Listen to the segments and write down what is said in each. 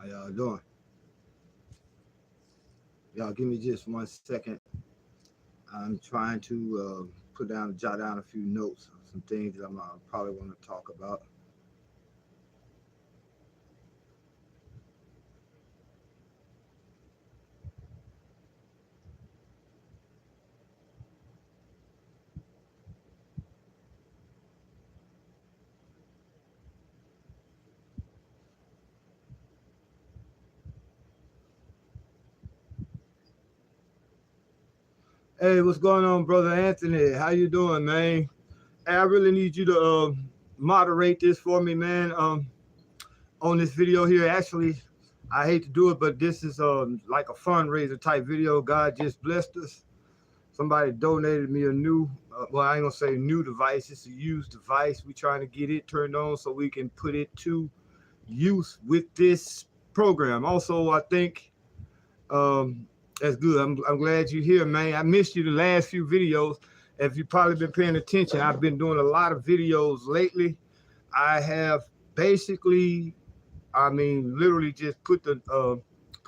How y'all doing? Y'all give me just 1 second. I'm trying to jot down a few notes, some things that I'm probably want to talk about. Hey, what's going on, brother Anthony? How you doing, man? Hey, I really need you to moderate this for me, man. On this video here, actually, I hate to do it, but this is like a fundraiser type video. God just blessed us. Somebody donated me a new, well, I ain't gonna say new device. It's a used device. We trying to get it turned on so we can put it to use with this program. Also, I think that's good. I'm glad you're here, man. I missed you the last few videos. If you've probably been paying attention, I've been doing a lot of videos lately. I have basically, I mean, literally just put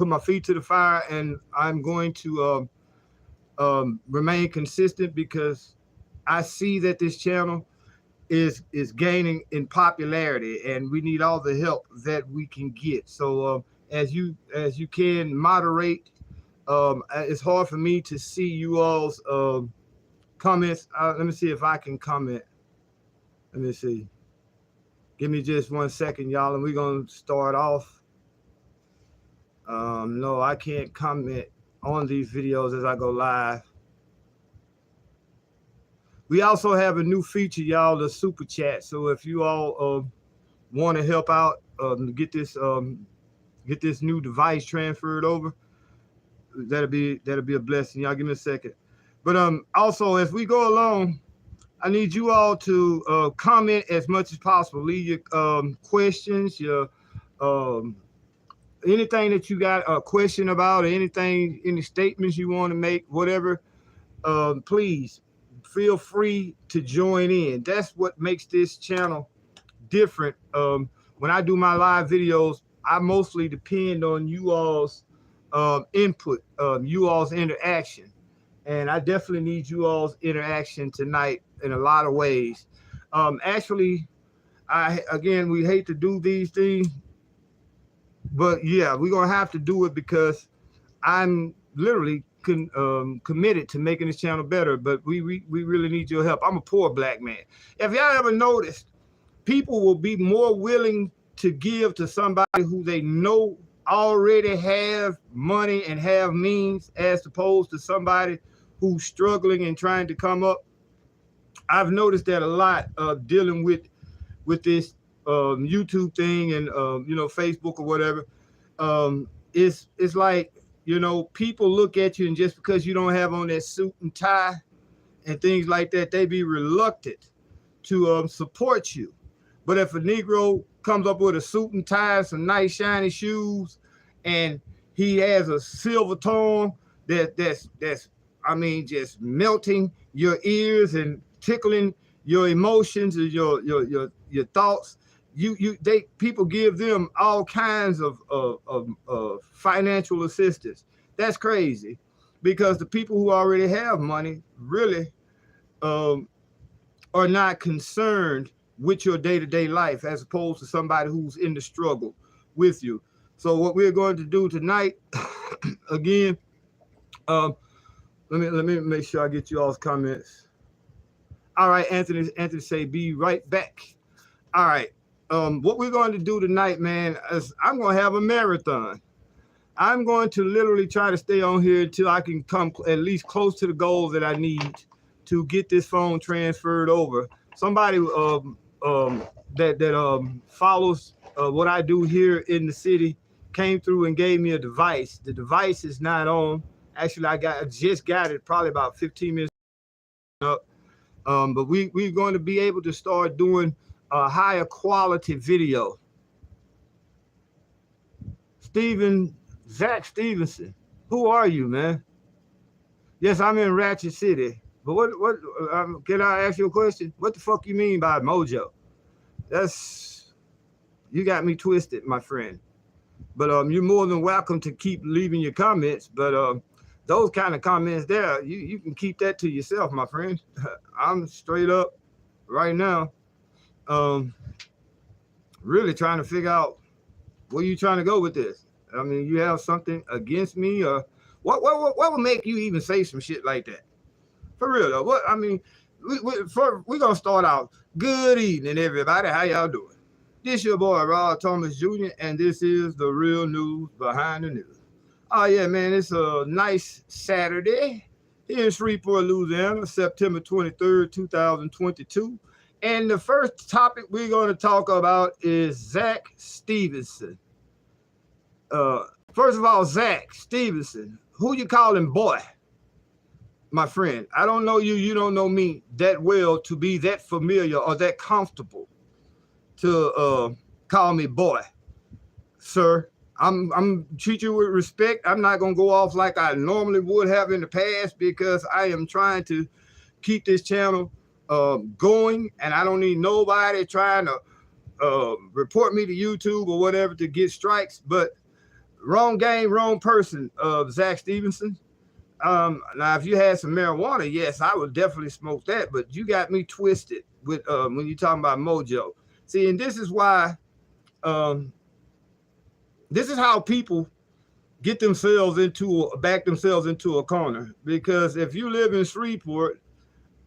my feet to the fire, and I'm going to remain consistent because I see that this channel is gaining in popularity, and we need all the help that we can get. So as you can moderate, it's hard for me to see you all's comments. Let me see if I can comment. Let me see. Give me just 1 second, y'all, and we're gonna start off. No, I can't comment on these videos as I go live. We also have a new feature, y'all, the super chat. So if you all want to help out, get this new device transferred over, that'll be a blessing. Y'all give me a second. But also as we go along, I need you all to comment as much as possible. Leave your questions, your anything that you got a question about, or anything, any statements you want to make, whatever. Please feel free to join in. That's what makes this channel different. When I do my live videos, I mostly depend on you all's input, you all's interaction. And I definitely need you all's interaction tonight in a lot of ways. Actually, we hate to do these things, but yeah, we're gonna have to do it because I'm literally committed to making this channel better. But we really need your help. I'm a poor black man. If y'all ever noticed, people will be more willing to give to somebody who they know already have money and have means, as opposed to somebody who's struggling and trying to come up. I've noticed that a lot dealing with this YouTube thing and Facebook or whatever. It's like, people look at you, and just because you don't have on that suit and tie and things like that, they be reluctant to support you. But if a Negro comes up with a suit and tie, some nice shiny shoes, and he has a silver tongue that's I mean, just melting your ears and tickling your emotions and your thoughts, people give them all kinds of financial assistance. That's crazy, because the people who already have money really are not concerned with your day-to-day life, as opposed to somebody who's in the struggle with you. So what we're going to do tonight, again, let me make sure I get you all's comments. All right, Anthony say be right back. All right. What we're going to do tonight, man, is I'm going to have a marathon. I'm going to literally try to stay on here until I can come at least close to the goals that I need to get this phone transferred over. Somebody that follows what I do here in the city came through and gave me a device. The device is not on. Actually, I just got it probably about 15 minutes up. But we're going to be able to start doing a higher quality video. Zach Stevenson, who are you, man? Yes, I'm in Ratchet City. But what can I ask you a question? What the fuck you mean by mojo? You got me twisted, my friend. But you're more than welcome to keep leaving your comments. But those kind of comments there, you can keep that to yourself, my friend. I'm straight up right now, um, really trying to figure out where you trying to go with this. I mean, you have something against me, or what would make you even say some shit like that? For real though. What I mean, we're gonna start out. Good evening, everybody. How y'all doing? This your boy Rod Thomas Jr., and this is the real news behind the news. Oh yeah, man, it's a nice Saturday here in Shreveport, Louisiana, September 23rd, 2022. And the first topic we're going to talk about is Zach Stevenson. Uh, First of all, Zach Stevenson, who you calling boy? My friend, I don't know you, you don't know me that well to be that familiar or that comfortable to call me boy, sir. I'm treat you with respect. I'm not gonna go off like I normally would have in the past because I am trying to keep this channel going, and I don't need nobody trying to report me to YouTube or whatever to get strikes. But wrong game, wrong person, Zach Stevenson. Now, if you had some marijuana, yes, I would definitely smoke that. But you got me twisted with when you're talking about mojo. See, and this is why. This is how people back themselves into a corner. Because if you live in Shreveport,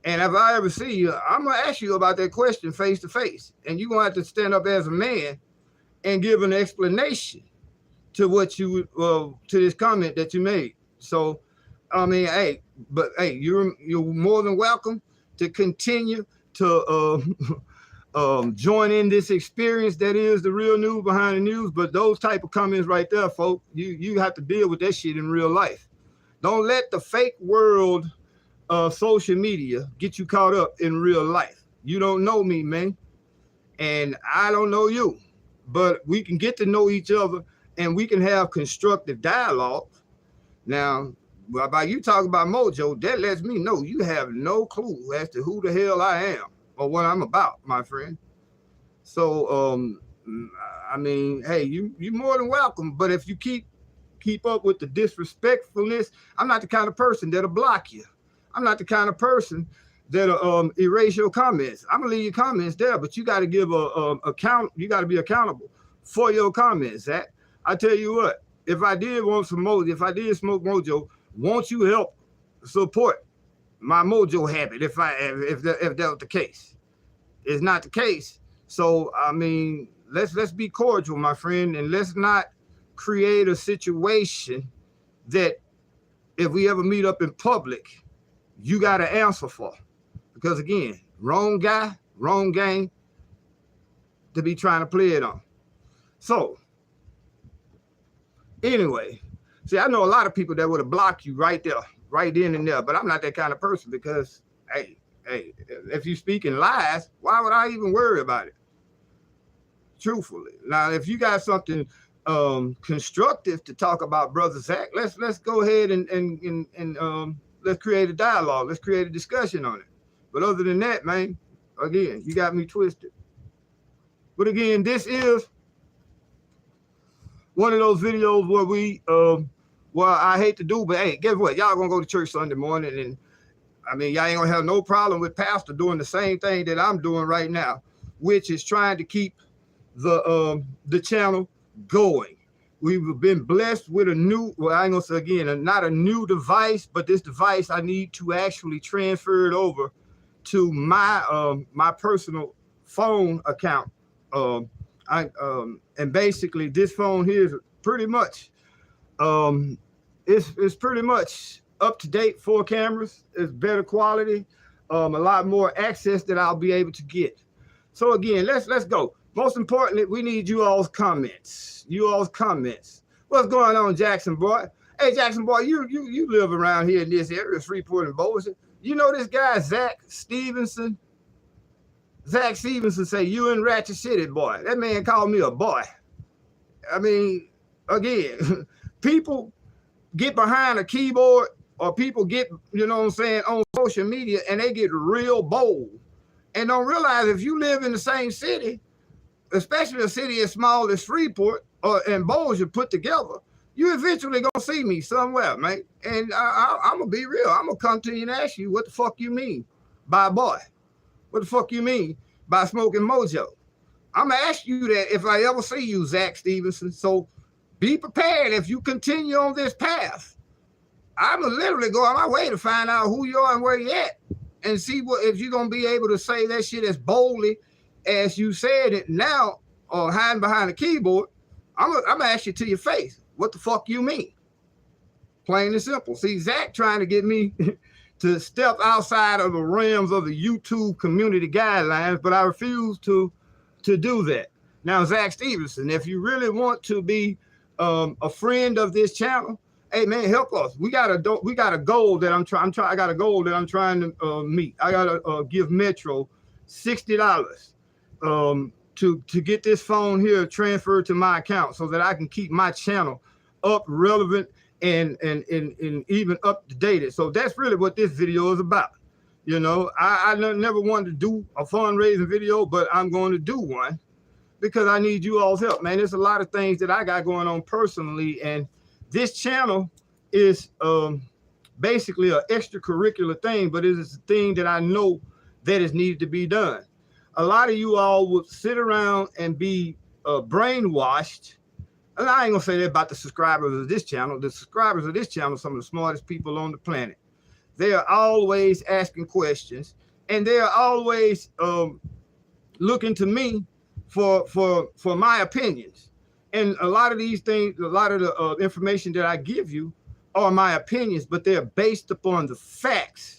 and if I ever see you, I'm gonna ask you about that question face to face, and you're gonna have to stand up as a man and give an explanation to what you to this comment that you made. So, I mean, hey, you're more than welcome to continue to join in this experience that is the real news behind the news. But those type of comments right there, folks, you have to deal with that shit in real life. Don't let the fake world of social media get you caught up in real life. You don't know me, man, and I don't know you, but we can get to know each other and we can have constructive dialogue. Now, by you talking about mojo, that lets me know you have no clue as to who the hell I am or what I'm about, my friend. So, I mean, hey, you more than welcome. But if you keep up with the disrespectfulness, I'm not the kind of person that'll block you. I'm not the kind of person that'll erase your comments. I'm gonna leave your comments there, but you got to give a account. You got to be accountable for your comments. Zach, I tell you what, if I did want some mojo, if I did smoke mojo, won't you help support my mojo habit if that was the case? It's not the case. So I mean, let's be cordial, my friend, and let's not create a situation that if we ever meet up in public, you got to answer for. Because again, wrong guy, wrong game to be trying to play it on. So anyway, see, I know a lot of people that would have blocked you right there, right then and there, but I'm not that kind of person because, hey, if you speak in lies, why would I even worry about it? Truthfully. Now, if you got something constructive to talk about, brother Zach, let's go ahead and let's create a dialogue. Let's create a discussion on it. But other than that, man, again, you got me twisted. But again, this is one of those videos where well, I hate to do, but hey, guess what? Y'all gonna go to church Sunday morning, and I mean, y'all ain't gonna have no problem with pastor doing the same thing that I'm doing right now, which is trying to keep the channel going. We've been blessed with a new, well, I ain't gonna say again, not a new device, but this device I need to actually transfer it over to my personal phone account. And basically this phone here is pretty much it's pretty much up to date, 4 cameras. It's better quality, a lot more access that I'll be able to get. So again, let's go. Most importantly, we need you all's comments. What's going on, Jackson boy? Hey, Jackson boy, you live around here in this area, Shreveport and Bossier. You know this guy, Zach Stevenson? Zach Stevenson say, you in Ratchet City, boy. That man called me a boy. I mean, again, people get behind a keyboard or people get, you know what I'm saying, on social media and they get real bold and don't realize if you live in the same city, especially a city as small as Shreveport, and Bolger put together, you eventually gonna see me somewhere, man. And I'm gonna be real. I'm gonna come to you and ask you what the fuck you mean by boy. What the fuck you mean by smoking mojo? I'm gonna ask you that if I ever see you, Zach Stevenson. So be prepared if you continue on this path. I'm gonna literally go on my way to find out who you are and where you at, and see what if you're gonna be able to say that shit as boldly as you said it now, or hiding behind the keyboard. I'm gonna ask you to your face, what the fuck you mean? Plain and simple. See, Zach trying to get me to step outside of the realms of the YouTube community guidelines, but I refuse to do that. Now, Zach Stevenson, if you really want to be a friend of this channel, hey man, help us. We got a goal that I got a goal that I'm trying to meet. I gotta give Metro $60 to get this phone here transferred to my account so that I can keep my channel up, relevant, and even up to date. So that's really what this video is about. You know, I never wanted to do a fundraising video, but I'm going to do one because I need you all's help, man. There's a lot of things that I got going on personally, and this channel is basically an extracurricular thing, but it is a thing that I know that is needed to be done. A lot of you all would sit around and be brainwashed. And I ain't gonna say that about the subscribers of this channel. The subscribers of this channel are some of the smartest people on the planet. They are always asking questions, and they are always looking to me for my opinions. And a lot of these things, a lot of the information that I give you are my opinions, but they're based upon the facts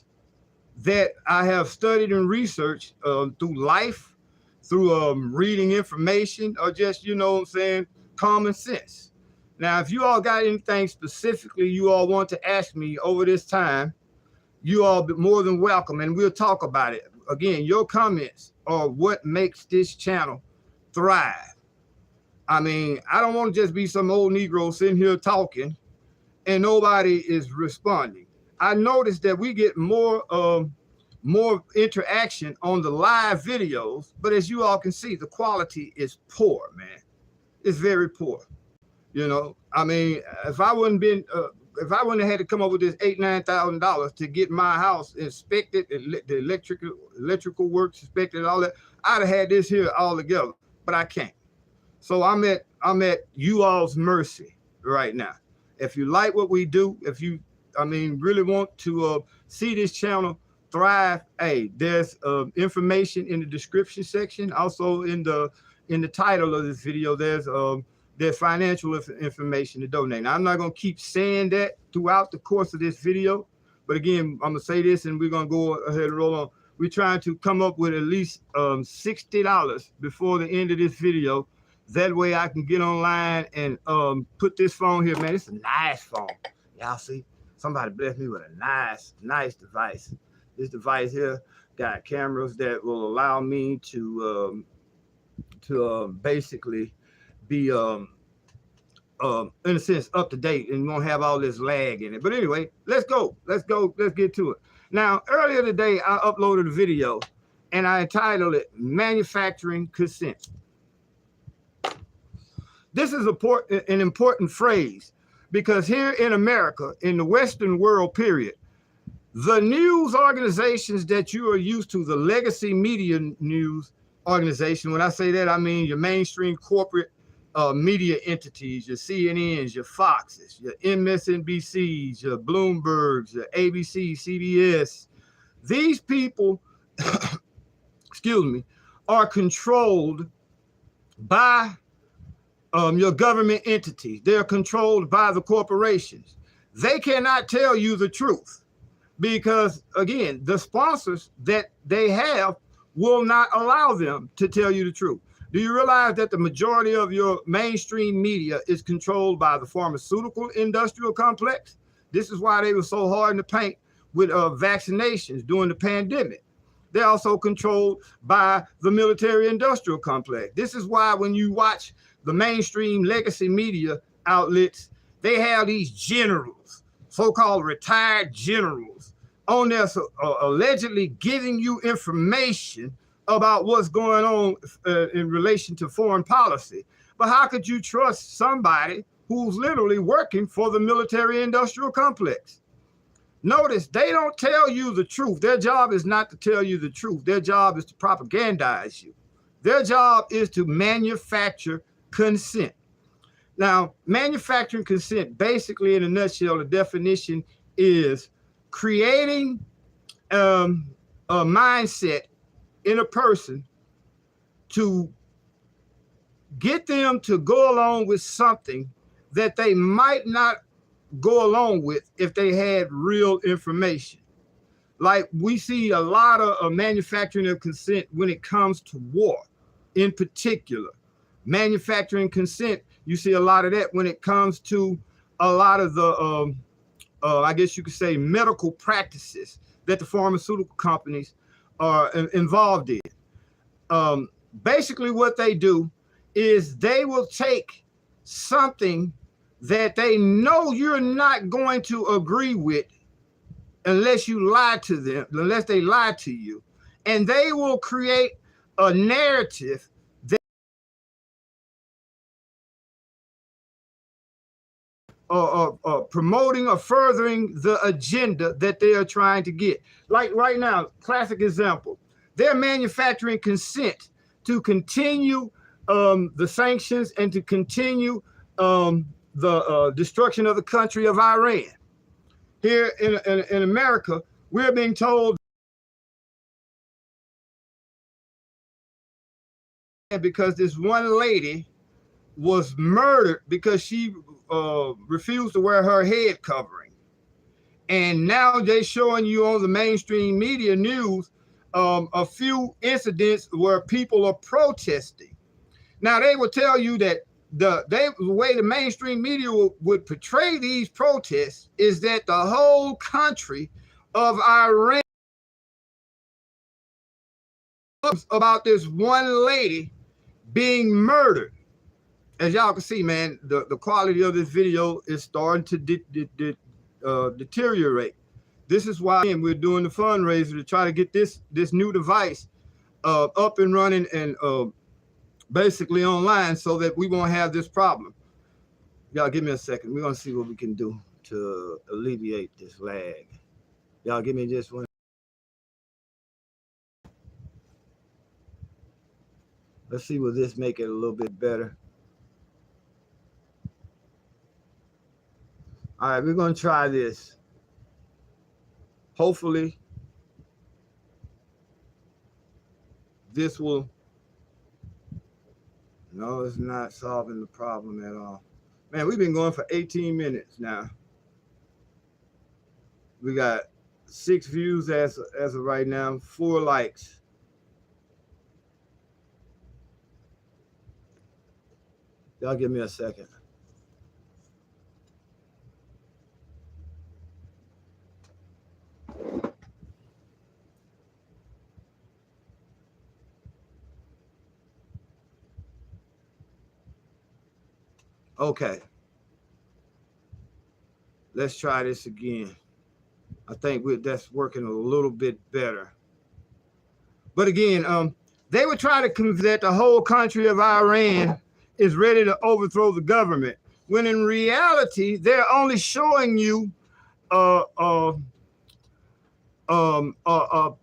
that I have studied and researched through life, through reading information, or just, you know what I'm saying, common sense. Now, if you all got anything specifically you all want to ask me over this time, you all be more than welcome, and we'll talk about it. Again, your comments are what makes this channel thrive. I mean, I don't want to just be some old Negro sitting here talking and nobody is responding. I noticed that we get more interaction on the live videos, but as you all can see, the quality is poor, man. It's very poor. You know, I mean, if I wouldn't have had to come up with this $8,000-9,000 to get my house inspected, the electrical works inspected, all that, I'd have had this here all together, but I can't. So I'm at you all's mercy right now. If you like what we do, if you, I mean, really want to see this channel thrive, hey, there's information in the description section. Also in the title of this video, there's financial information to donate. Now, I'm not going to keep saying that throughout the course of this video, but again, I'm going to say this and we're going to go ahead and roll on. We're trying to come up with at least $60 before the end of this video. That way I can get online and put this phone here, man. It's a nice phone. Y'all see? Somebody blessed me with a nice device. This device here got cameras that will allow me to basically be in a sense up to date and won't have all this lag in it. But anyway, let's get to it. Now, earlier today I uploaded a video and I entitled it Manufacturing Consent. This is an important phrase because here in America, in the Western world period, the news organizations that you are used to, the legacy media news organization, when I say that, I mean your mainstream corporate media entities, your CNNs, your Foxes, your MSNBCs, your Bloombergs, your ABC, CBS. These people, excuse me, are controlled by your government entities. They're controlled by the corporations. They cannot tell you the truth because, again, the sponsors that they have will not allow them to tell you the truth. Do you realize that the majority of your mainstream media is controlled by the pharmaceutical industrial complex? This is why they were so hard in the paint with vaccinations during the pandemic. They're also controlled by the military industrial complex. This is why when you watch the mainstream legacy media outlets, they have these generals, so-called retired generals, on there allegedly giving you information about what's going on in relation to foreign policy. But how could you trust somebody who's literally working for the military-industrial complex? Notice they don't tell you the truth. Their job is not to tell you the truth. Their job is to propagandize you. Their job is to manufacture consent. Now, manufacturing consent, basically in a nutshell, the definition is creating a mindset in a person to get them to go along with something that they might not go along with if they had real information. Like we see a lot of manufacturing of consent when it comes to war in particular. Manufacturing consent, you see a lot of that when it comes to a lot of the, I guess you could say, medical practices that the pharmaceutical companies are involved in. Basically what they do is they will take something that they know you're not going to agree with unless you lie to them, unless they lie to you, and they will create a narrative that promoting or furthering the agenda that they are trying to get. Like right now, classic example, they're manufacturing consent to continue the sanctions and to continue the destruction of the country of Iran. Here in America, we're being told because this one lady was murdered because she refused to wear her head covering. And now they're showing you on the mainstream media news a few incidents where people are protesting. Now they will tell you that the way the mainstream media would portray these protests is that the whole country of Iran about this one lady being murdered. As y'all can see, man, the quality of this video is starting to deteriorate. This is why we're doing the fundraiser to try to get this new device up and running and basically online so that we won't have this problem. Y'all give me a second. We're going to see what we can do to alleviate this lag. Y'all give me just one. Let's see, will this make it a little bit better? All right, we're going to try this. Hopefully, this will... No, it's not solving the problem at all. Man, we've been going for 18 minutes now. We got 6 views as of right now, 4 likes. Y'all give me a second. Okay. Let's try this again. I think that's working a little bit better. But again, they would try to convince that the whole country of Iran is ready to overthrow the government, when in reality, they're only showing you a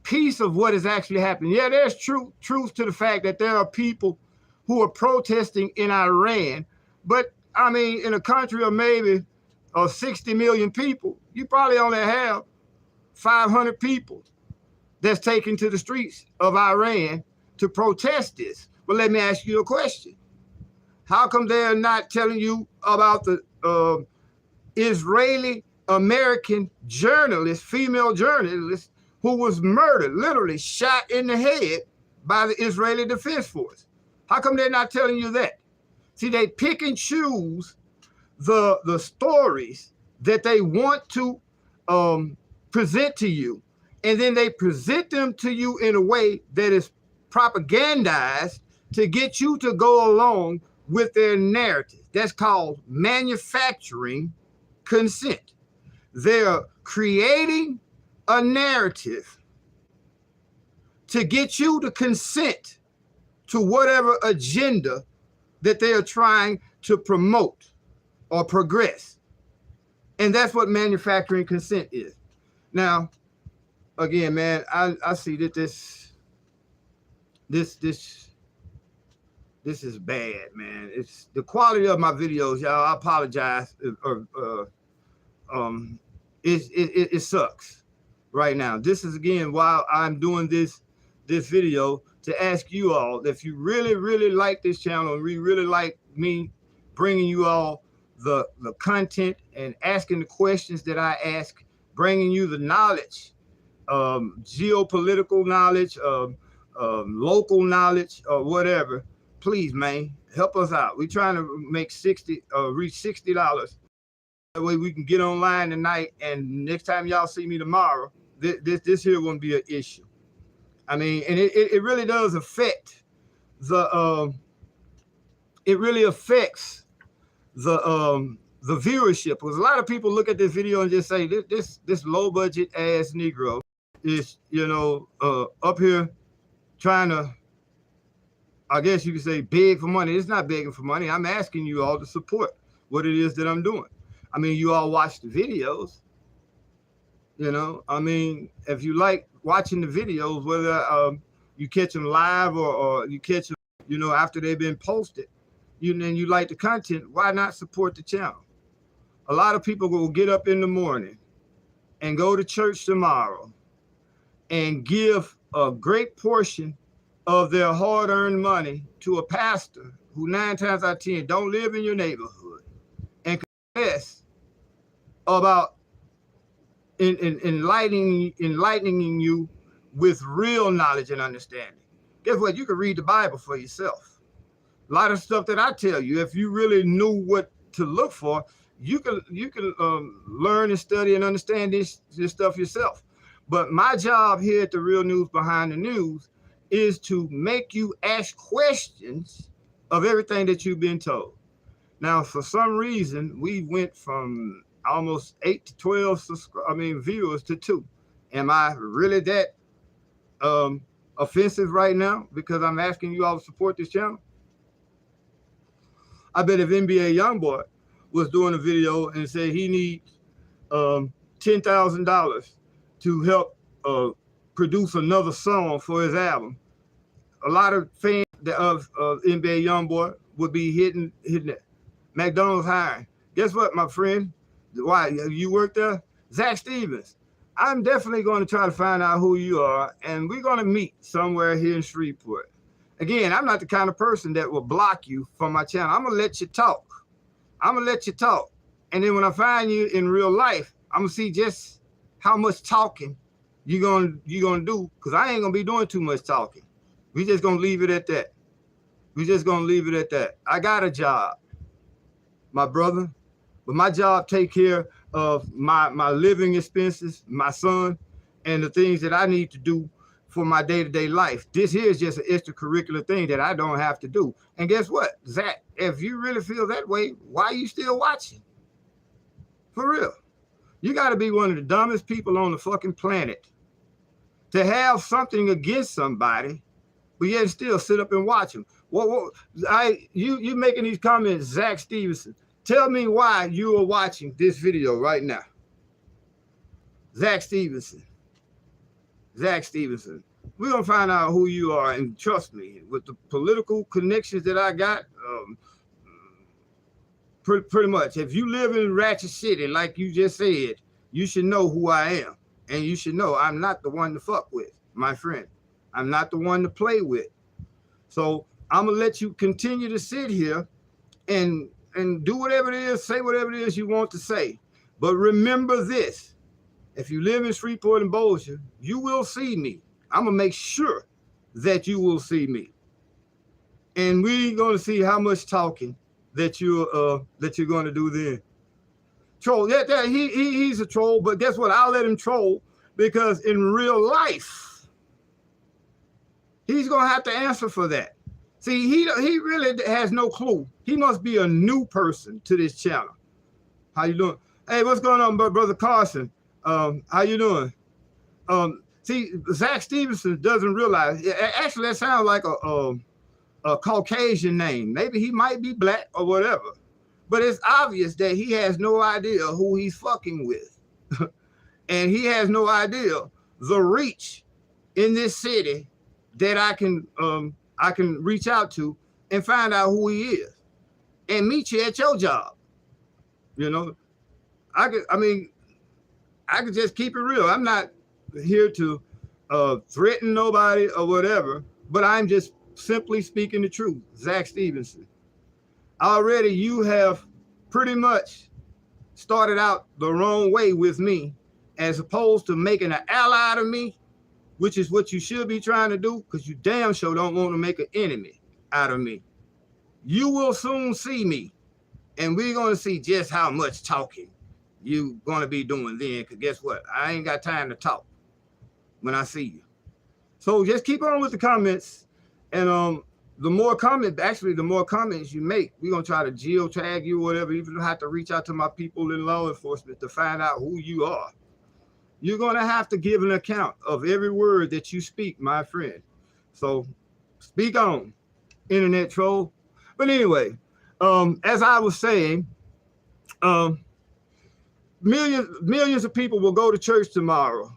piece of what is actually happening. Yeah, there's truth to the fact that there are people who are protesting in Iran, but I mean, in a country of maybe 60 million people, you probably only have 500 people that's taken to the streets of Iran to protest this. But let me ask you a question. How come they're not telling you about the Israeli American journalist, female journalist, who was murdered, literally shot in the head by the Israeli Defense Force? How come they're not telling you that? See, they pick and choose the stories that they want to present to you, and then they present them to you in a way that is propagandized to get you to go along with their narrative. That's called manufacturing consent. They're creating a narrative to get you to consent to whatever agenda that they are trying to promote or progress. And that's what manufacturing consent is. Now, again, man, I see that this is bad, man. It's the quality of my videos, y'all. I apologize. It sucks right now. This is again why I'm doing this video, to ask you all, if you really like this channel and really like me bringing you all the content and asking the questions that I ask, bringing you the knowledge, geopolitical knowledge, local knowledge, or whatever. Please, man, help us out. We're trying to make reach $60. That way we can get online tonight, and next time y'all see me tomorrow, this here won't be an issue. I mean, and it really does affect the it really affects the viewership, because a lot of people look at this video and just say this low budget ass Negro is, you know, up here trying to, I guess you could say, beg for money. It's not begging for money. I'm asking you all to support what it is that I'm doing. I mean, you all watch the videos, you know. I mean, if you like watching the videos, whether you catch them live or you catch them, you know, after they've been posted, and you like the content, why not support the channel? A lot of people will get up in the morning and go to church tomorrow and give a great portion of their hard-earned money to a pastor who 9 times out of 10 don't live in your neighborhood, and confess about enlightening you with real knowledge and understanding. Guess what? You can read the Bible for yourself. A lot of stuff that I tell you, if you really knew what to look for, you can learn and study and understand this stuff yourself. But my job here at the Real News Behind the News is to make you ask questions of everything that you've been told. Now, for some reason, we went from almost 8 to 12 viewers to 2. Am I really that offensive right now because I'm asking you all to support this channel? I bet if NBA Youngboy was doing a video and said he needs $10,000 to help produce another song for his album, a lot of fans of NBA Youngboy would be hitting it. McDonald's hiring. Guess what, my friend? Why, you work there? Zach Stevens. I'm definitely going to try to find out who you are, and we're going to meet somewhere here in Shreveport. Again, I'm not the kind of person that will block you from my channel. I'm going to let you talk. I'm going to let you talk. And then when I find you in real life, I'm going to see just how much talking you're going to do, because I ain't going to be doing too much talking. We just going to leave it at that. We just going to leave it at that. I got a job, my brother. But my job take care of my living expenses, my son, and the things that I need to do for my day-to-day life. This here is just an extracurricular thing that I don't have to do. And guess what, Zach? If you really feel that way, why are you still watching? For real. You got to be one of the dumbest people on the fucking planet to have something against somebody, but yet still sit up and watch them. You making these comments, Zach Stevenson. Tell me why you are watching this video right now. Zach Stevenson. Zach Stevenson. We're going to find out who you are, and trust me, with the political connections that I got, pretty much, if you live in Ratchet City, like you just said, you should know who I am. And you should know I'm not the one to fuck with, my friend. I'm not the one to play with. So I'm going to let you continue to sit here and do whatever it is, say whatever it is you want to say. But remember this, if you live in Shreveport and Bossier, you will see me. I'm going to make sure that you will see me. And we're going to see how much talking that you're going to do then. Troll, he's a troll, but guess what? I'll let him troll, because in real life, he's going to have to answer for that. See, he really has no clue. He must be a new person to this channel. How you doing? Hey, what's going on, brother Carson? How you doing? See, Zach Stevenson doesn't realize. Actually, that sounds like a Caucasian name. Maybe he might be black or whatever. But it's obvious that he has no idea who he's fucking with. And he has no idea the reach in this city that I can reach out to and find out who he is and meet you at your job. You know, I could just keep it real. I'm not here to threaten nobody or whatever, but I'm just simply speaking the truth. Zach Stevenson. Already you have pretty much started out the wrong way with me, as opposed to making an ally out of me, which is what you should be trying to do, because you damn sure don't want to make an enemy out of me. You will soon see me, and we're going to see just how much talking you going to be doing then, because guess what? I ain't got time to talk when I see you. So just keep on with the comments, and the more comments you make, we're going to try to geotag you or whatever, even if I have to reach out to my people in law enforcement to find out who you are. You're going to have to give an account of every word that you speak, my friend. So speak on, internet troll. But anyway, as I was saying, millions of people will go to church tomorrow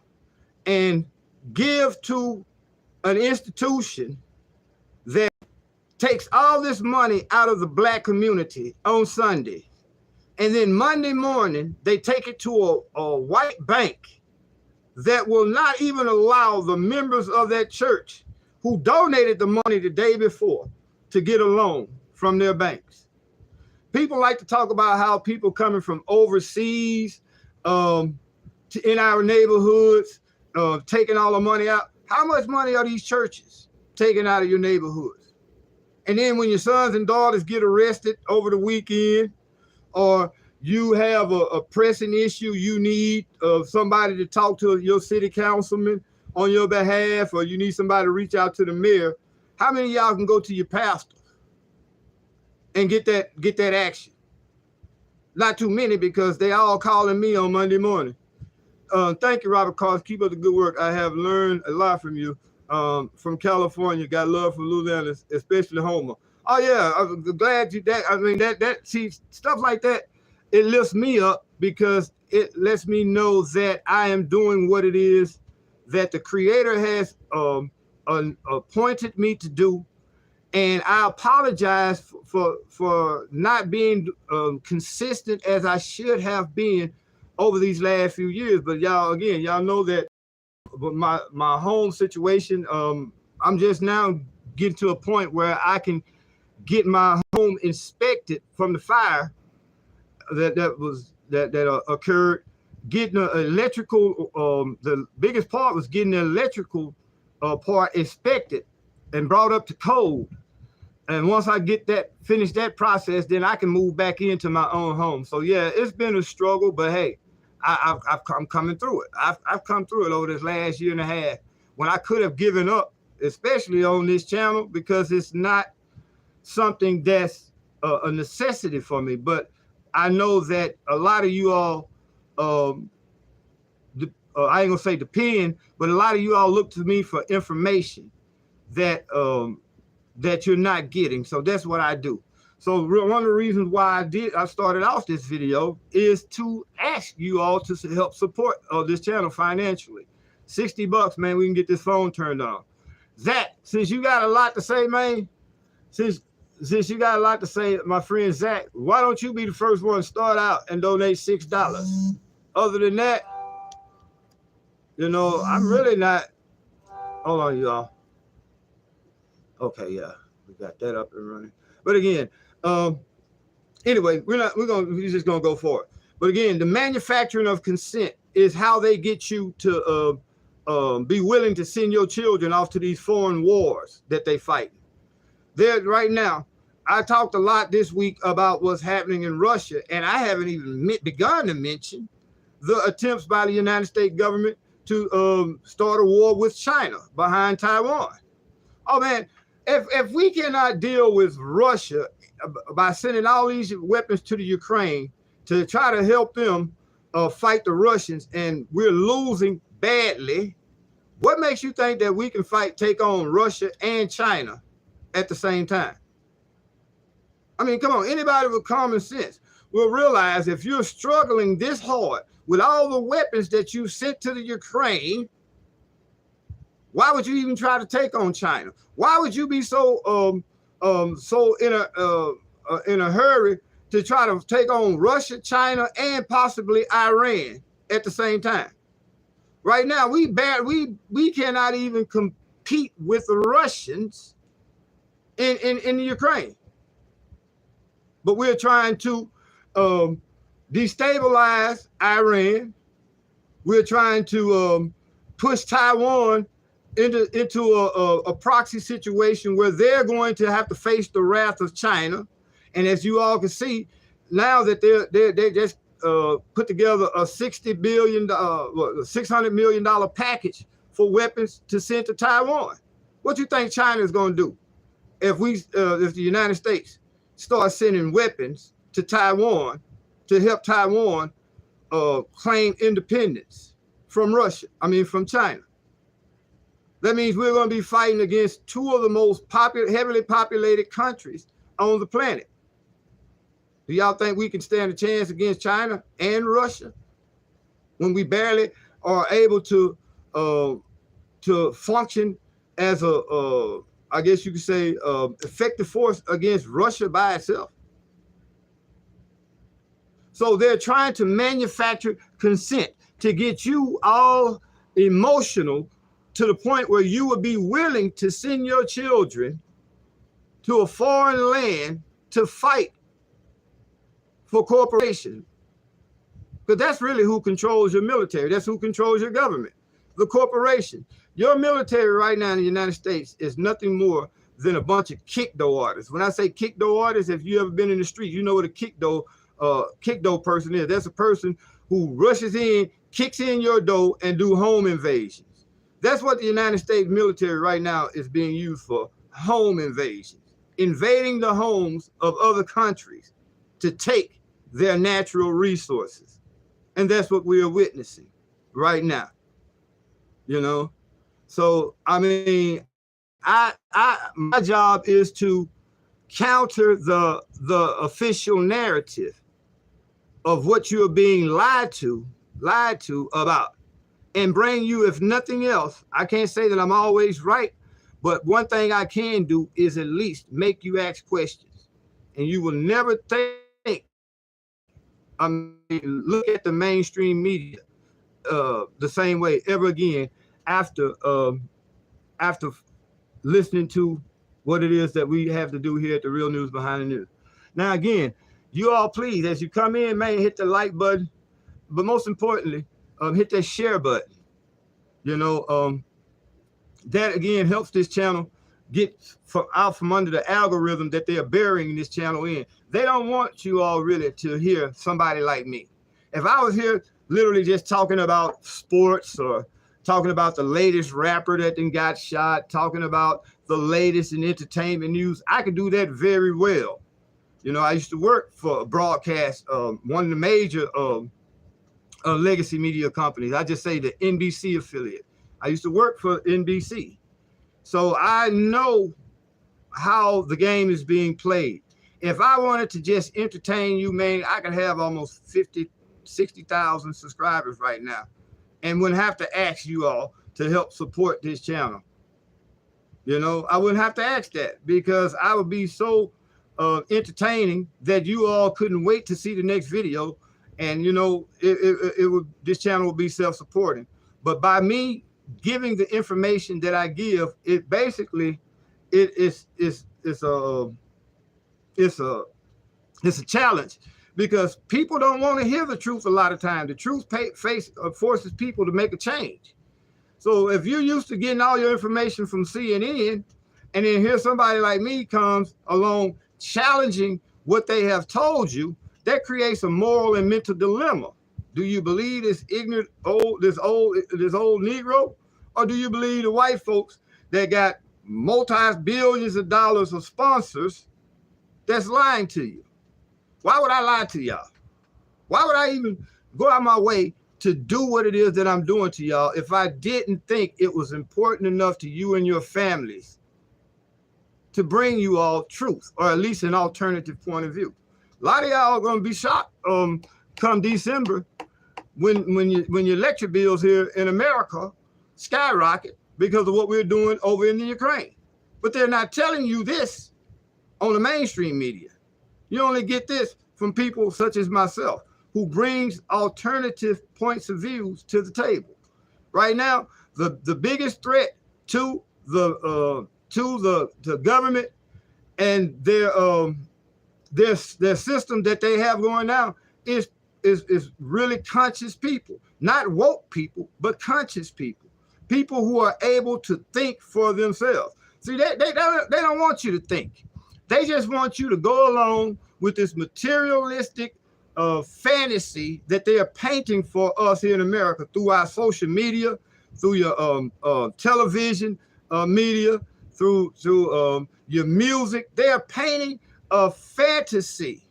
and give to an institution that takes all this money out of the black community on Sunday. And then Monday morning, they take it to a white bank that will not even allow the members of that church who donated the money the day before to get a loan from their banks. People like to talk about how people coming from overseas in our neighborhoods, taking all the money out. How much money are these churches taking out of your neighborhoods? And then when your sons and daughters get arrested over the weekend, or you have a pressing issue, you need somebody to talk to your city councilman on your behalf, or you need somebody to reach out to the mayor, how many of y'all can go to your pastor and get that action? Not too many, because they all calling me on Monday morning. Thank you, Robert Carls. Keep up the good work. I have learned a lot from you. From California, got love from Louisiana, especially Homer. Oh yeah, I'm glad you that. I mean see, stuff like that, it lifts me up, because it lets me know that I am doing what it is that the Creator has appointed me to do. And I apologize for not being consistent as I should have been over these last few years. But y'all know that my home situation, I'm just now getting to a point where I can get my home inspected from the fire that occurred. Getting the electrical, the biggest part was getting the electrical part inspected and brought up to code. And once I get finish that process, then I can move back into my own home. So yeah, it's been a struggle, but hey, I'm coming through it. I've come through it over this last year and a half, when I could have given up, especially on this channel, because it's not something that's a necessity for me. But I know that a lot of you all, I ain't gonna say depend, but a lot of you all look to me for information that you're not getting. So that's what I do. So one of the reasons why I started off this video is to ask you all to help support this channel financially. $60, man, we can get this phone turned on. Zach, since you got a lot to say, man, since you got a lot to say, my friend Zach, why don't you be the first one to start out and donate $6? Other than that, you know, I'm really not. Hold on, y'all. Okay, yeah, we got that up and running. But again, anyway, we're just gonna go for it. But again, the manufacturing of consent is how they get you to be willing to send your children off to these foreign wars that they fight. There right now, I talked a lot this week about what's happening in Russia, and I haven't even begun to mention the attempts by the United States government to start a war with China behind Taiwan. Oh man, if we cannot deal with Russia by sending all these weapons to the Ukraine to try to help them fight the Russians, and we're losing badly, what makes you think that we can take on Russia and China at the same time. I mean, come on, anybody with common sense will realize if you're struggling this hard with all the weapons that you sent to the Ukraine, why would you even try to take on China? Why would you be so in a hurry to try to take on Russia, China, and possibly Iran at the same time? Right now, we cannot even compete with the Russians in the Ukraine. But we're trying to destabilize Iran. We're trying to push Taiwan into a proxy situation where they're going to have to face the wrath of China. And as you all can see, now that they just put together a $600 million package for weapons to send to Taiwan. What do you think China is going to do if the United States start sending weapons to Taiwan to help Taiwan claim independence from from China? That means we're going to be fighting against two of the most heavily populated countries on the planet. Do y'all think we can stand a chance against China and Russia when we barely are able to function as I guess you could say, effective force against Russia by itself? So they're trying to manufacture consent to get you all emotional to the point where you would be willing to send your children to a foreign land to fight for corporations. Because that's really who controls your military. That's who controls your government, the corporation. Your military right now in the United States is nothing more than a bunch of kick-door artists. When I say kick-door artists, if you ever been in the street, you know what a kick-door person is. That's a person who rushes in, kicks in your door, and do home invasions. That's what the United States military right now is being used for, home invasions, invading the homes of other countries to take their natural resources. And that's what we are witnessing right now, you know? So, I mean, my job is to counter the official narrative of what you're being lied to about, and bring you, if nothing else, I can't say that I'm always right, but one thing I can do is at least make you ask questions. And you will never think, look at the mainstream media the same way ever again after listening to what it is that we have to do here at the Real News Behind the News. Now, again, you all please, as you come in, man, hit the like button, but most importantly, hit that share button. You know, that again helps this channel get out from under the algorithm that they are burying this channel in. They don't want you all really to hear somebody like me. If I was here literally just talking about sports or talking about the latest rapper that then got shot, talking about the latest in entertainment news, I could do that very well. You know, I used to work for a broadcast, one of the major legacy media companies. I just say the NBC affiliate. I used to work for NBC. So I know how the game is being played. If I wanted to just entertain you, man, I could have almost 50, 60,000 subscribers right now and wouldn't have to ask you all to help support this channel. You know, I wouldn't have to ask that because I would be so entertaining that you all couldn't wait to see the next video. And, you know, this channel will be self-supporting. But by me giving the information that I give, it basically it's a challenge because people don't want to hear the truth a lot of times. The truth forces people to make a change. So if you're used to getting all your information from CNN, and then here somebody like me comes along challenging what they have told you, that creates a moral and mental dilemma. Do you believe this ignorant this old Negro, or do you believe the white folks that got multi-billions of dollars of sponsors that's lying to you? Why would I lie to y'all? Why would I even go out my way to do what it is that I'm doing to y'all if I didn't think it was important enough to you and your families to bring you all truth, or at least an alternative point of view. A lot of y'all are going to be shocked come December when your electric bills here in America skyrocket because of what we're doing over in the Ukraine. But they're not telling you this on the mainstream media. You only get this from people such as myself, who brings alternative points of views to the table. Right now, the biggest threat to the government and their system that they have going now is really conscious people, not woke people, but conscious people, people who are able to think for themselves. See, they don't want you to think. They just want you to go along with this materialistic fantasy that they are painting for us here in America through our social media, through your television media, through your music. They are painting a fantasy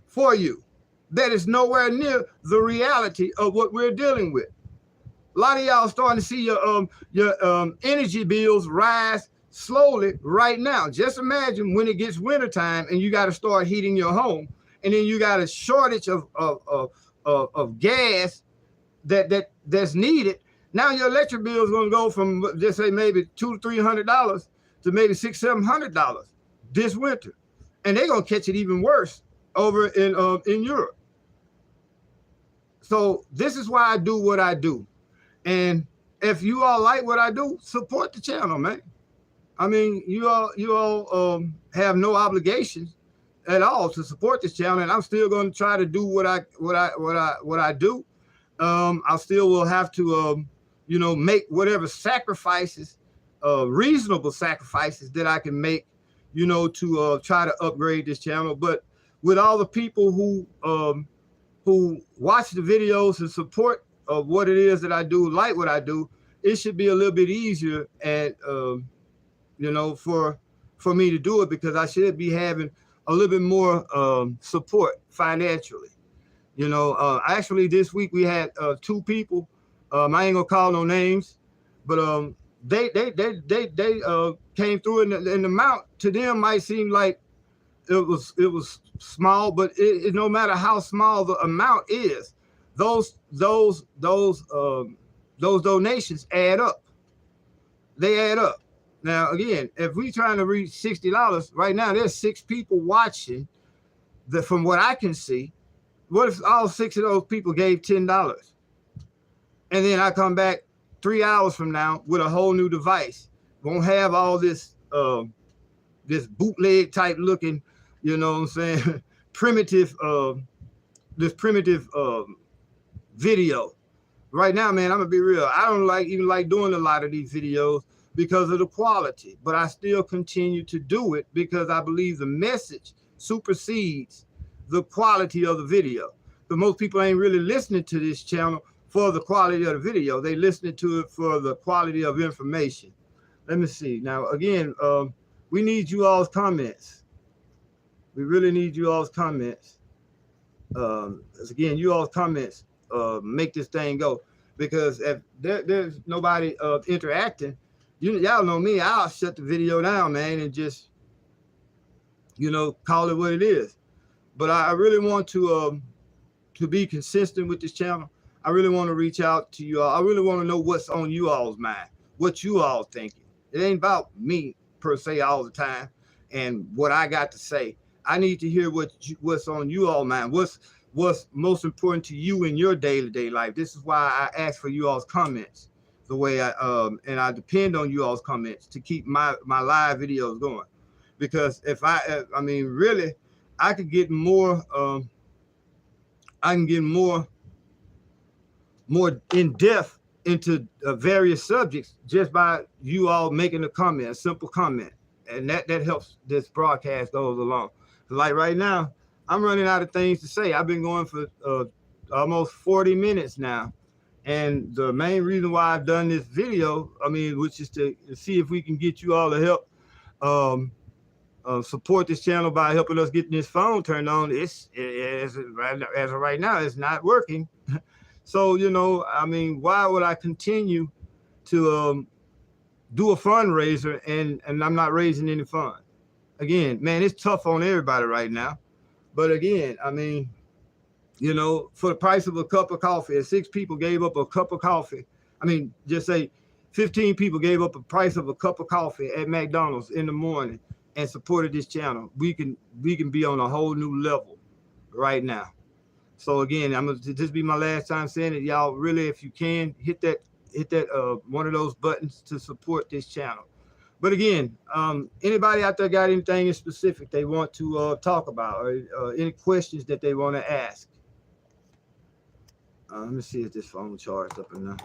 for you that is nowhere near the reality of what we're dealing with. A lot of y'all starting to see your energy bills rise slowly right now. Just imagine when it gets wintertime and you got to start heating your home, and then you got a shortage of gas that's needed. Now your electric bill is going to go from, just say, maybe $200 to $300 to maybe $600-700 this winter, and they're going to catch it even worse over in Europe. So this is why I do what I do, and if you all like what I do, support the channel, man. I mean, you all have no obligations at all to support this channel, and I'm still going to try to do what I do. I still will have to make whatever sacrifices, reasonable sacrifices that I can make, to try to upgrade this channel. But with all the people who watch the videos and support what it is that I do, like what I do, it should be a little bit easier and for me to do it, because I should be having a little bit more support financially. Actually this week we had 2 people. I ain't gonna call no names, but they came through, and the amount to them might seem like it was small, but it no matter how small the amount is, those donations add up. They add up. Now, again, if we're trying to reach $60 right now, there's 6 people watching. From what I can see, what if all 6 of those people gave $10? And then I come back 3 hours from now with a whole new device. Won't have all this this bootleg type looking, primitive video. Right now, man, I'm gonna be real. I don't even like doing a lot of these videos because of the quality, but I still continue to do it because I believe the message supersedes the quality of the video. But most people ain't really listening to this channel for the quality of the video. They listening to it for the quality of information. Let me see. Now, again, we need you all's comments. We really need you all's comments. Again, you all's comments make this thing go, because if there's nobody interacting, y'all know me, I'll shut the video down, man, and just call it what it is. But I really want to be consistent with this channel. I really want to reach out to you all. I really want to know what's on you all's mind, what you all thinking. It ain't about me per se all the time and what I got to say. I need to hear what's on you all mind. What's most important to you in your day-to-day life. This is why I ask for you all's comments the way and I depend on you all's comments to keep my live videos going. Because if I mean, really, I could get more, more in depth into various subjects just by you all making a comment, a simple comment. And that helps this broadcast goes along. Like right now, I'm running out of things to say. I've been going for almost 40 minutes now. And the main reason why I've done this video, which is to see if we can get you all to help support this channel by helping us getting this phone turned on. As of right now, it's not working. So, why would I continue to do a fundraiser and I'm not raising any fund. Again, man, it's tough on everybody right now. But again, I mean, you know, for the price of a cup of coffee, if 6 people gave up a cup of coffee, I mean, just say 15 people gave up the price of a cup of coffee at McDonald's in the morning and supported this channel, we can be on a whole new level right now. So again, I'm gonna just be my last time saying it, y'all. Really, if you can, hit that one of those buttons to support this channel. But again, anybody out there got anything in specific they want to talk about, or any questions that they want to ask? Let me see if this phone charged up enough.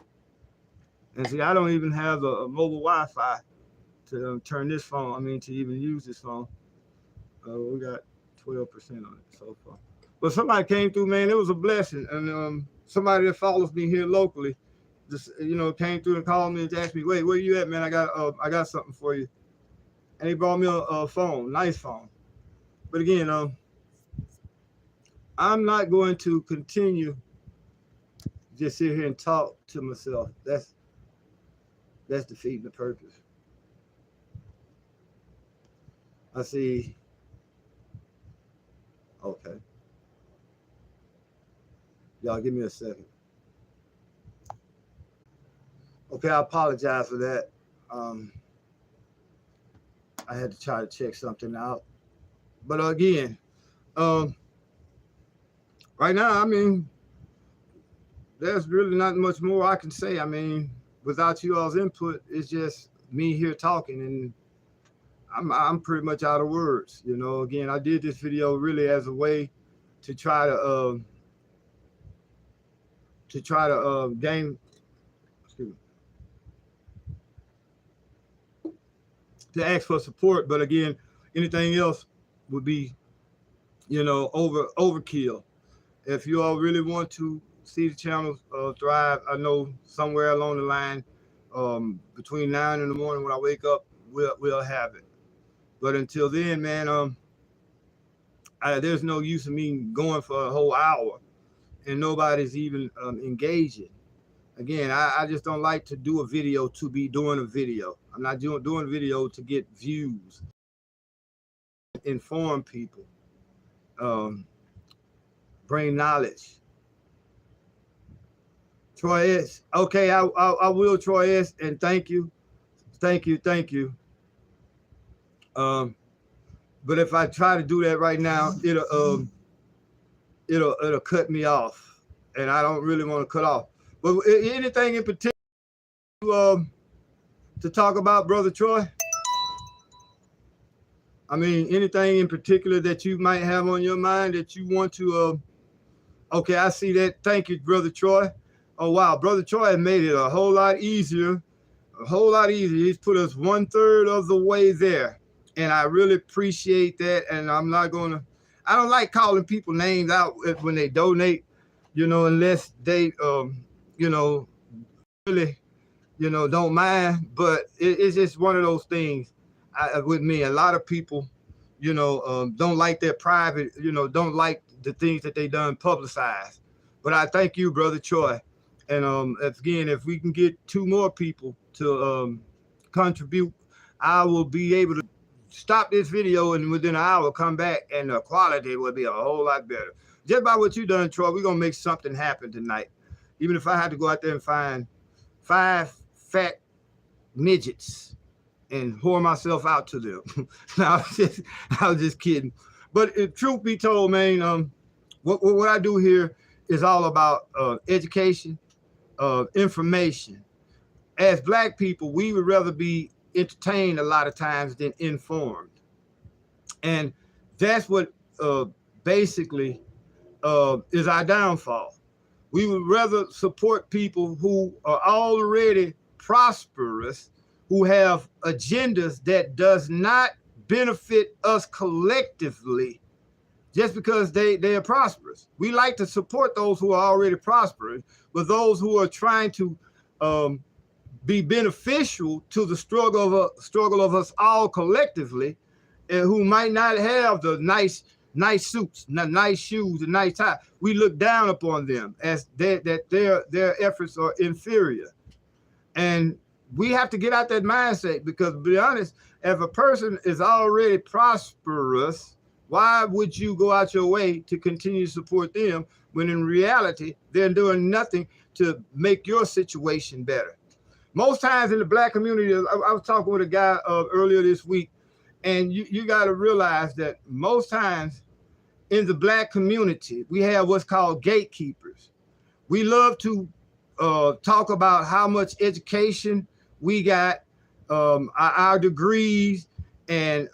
And see, I don't even have a mobile Wi-Fi to turn this phone. I mean, to even use this phone. We got 12% on it so far. But somebody came through, man. It was a blessing, and somebody that follows me here locally, just came through and called me and asked me, "Wait, where you at, man? I got something for you." And he brought me a phone, nice phone. But again, I'm not going to continue just sit here and talk to myself. That's defeating the purpose. I see. Okay. Y'all give me a second. Okay, I apologize for that. I had to try to check something out. But again, right now, I mean, there's really not much more I can say. I mean, without you all's input, it's just me here talking, and I'm pretty much out of words. You know, again, I did this video really as a way to try to gain, excuse me, to ask for support. But again, anything else would be, overkill. If you all really want to see the channel thrive, I know somewhere along the line, between 9 in the morning when I wake up, we'll have it. But until then, man, there's no use of me going for a whole hour and nobody's even engaging. Again, I just don't like to do a video to be doing a video. I'm not doing a video to get views, inform people, bring knowledge. Troy S. Okay, I will, Troy S. And thank you. But if I try to do that right now, it'll cut me off, and I don't really want to cut off. But anything in particular to talk about, Brother Troy? I mean, anything in particular that you might have on your mind that you want to? Okay, I see that. Thank you, Brother Troy. Oh wow, Brother Troy has made it a whole lot easier. He's put us 1/3 of the way there, and I really appreciate that. And I don't like calling people names out when they donate, unless they, really, don't mind. But it's just one of those things with me. A lot of people, don't like their private, don't like the things that they done publicized. But I thank you, Brother Troy. And again, if we can get 2 more people to contribute, I will be able to stop this video and within an hour come back, and the quality will be a whole lot better. Just by what you done, Troy, we're gonna make something happen tonight. Even if I had to go out there and find 5 fat midgets and whore myself out to them. No, I was just kidding. But if truth be told, man, what I do here is all about education, information. As Black people, we would rather be entertained a lot of times than informed. And that's what basically is our downfall. We would rather support people who are already prosperous, who have agendas that does not benefit us collectively just because they are prosperous. We like to support those who are already prosperous, but those who are trying to be beneficial to the struggle of us all collectively, and who might not have the nice suits, nice shoes, and nice tie, we look down upon them as that their efforts are inferior. And we have to get out that mindset, because to be honest, if a person is already prosperous, why would you go out your way to continue to support them when in reality they're doing nothing to make your situation better? Most times in the black community, I was talking with a guy earlier this week, and you got to realize that most times in the black community, we have what's called gatekeepers. We love to talk about how much education we got, our degrees, and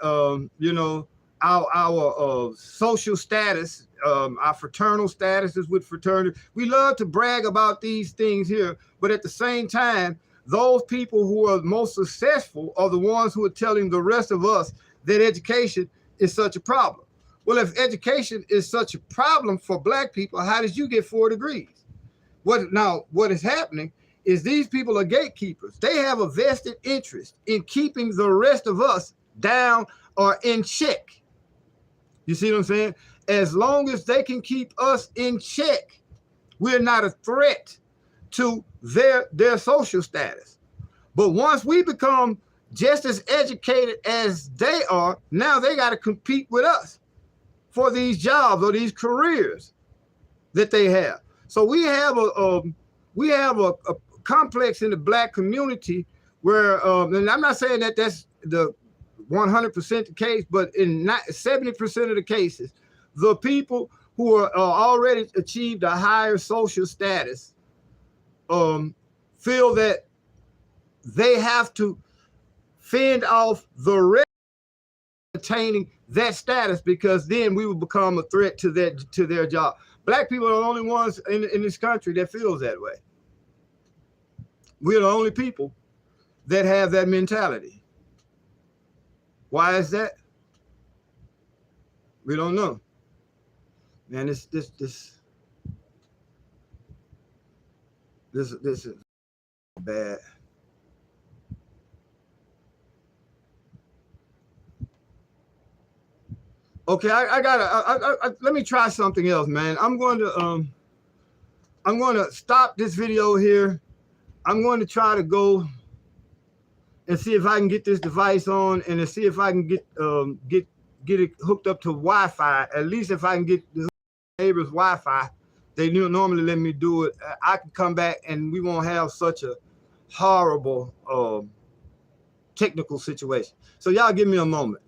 you know, our social status, our fraternal statuses with fraternity. We love to brag about these things here, but at the same time, those people who are most successful are the ones who are telling the rest of us that education is such a problem. Well, if education is such a problem for black people, how did you get 4 degrees? What is happening is these people are gatekeepers. They have a vested interest in keeping the rest of us down or in check. You see what I'm saying? As long as they can keep us in check, we're not a threat to their social status. But once we become just as educated as they are, now they got to compete with us for these jobs or these careers that they have. So we have a complex in the black community where, and I'm not saying that that's the 100% the case, but in 70% of the cases, the people who are already achieved a higher social status feel that they have to fend off the rest attaining that status, because then we will become a threat to their job. Black people are the only ones in this country that feels that way. We're the only people that have that mentality. Why is that? We don't know. Man, this is bad. Okay, I gotta let me try something else, man. I'm going to stop this video here. I'm going to try to go and see if I can get this device on, and to see if I can get it hooked up to Wi-Fi. At least if I can get the neighbor's Wi-Fi, they normally let me do it. I can come back and we won't have such a horrible technical situation. So y'all give me a moment.